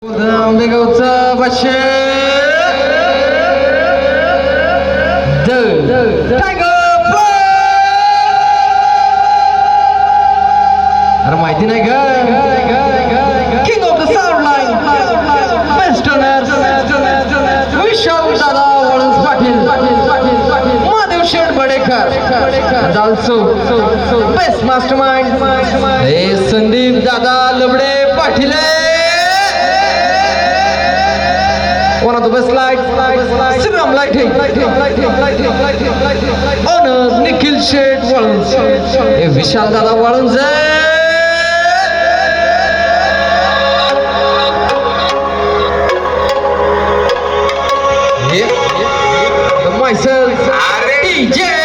आंबेगावचा बादशे अरे माहिती नाही का king of the sound line westerners Vishal Dada Walse Patil Mahadev Sheth Badekar also best mastermind हे संदीप दादा Labade Patil one of the best lights Sivam lighting honors Nikhil Shet Walunz हे विशाल दादा वाळुंज myself DJ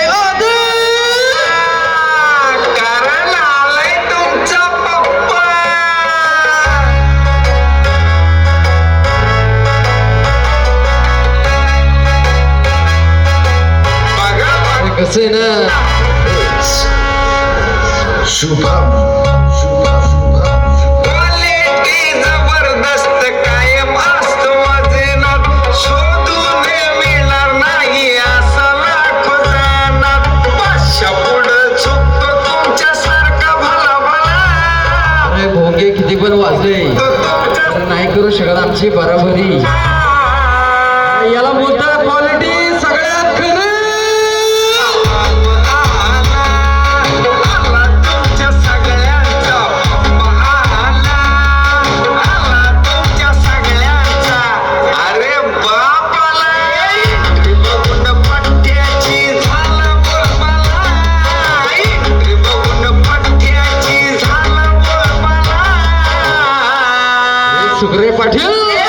कसे ना शुभम क्वालिटी जबरदस्त कायम असतो वजनात शोधून मिळणार नाही असा लाखो जणात पाचशा पुढं चुकतो तुमच्यासारखा भला भला अरे भोंगे किती पण वाजले नाही करू शकत आमची बराबरी याला बोलतात क्वालिटी सगळ्यात खरं सुग्रे पाटील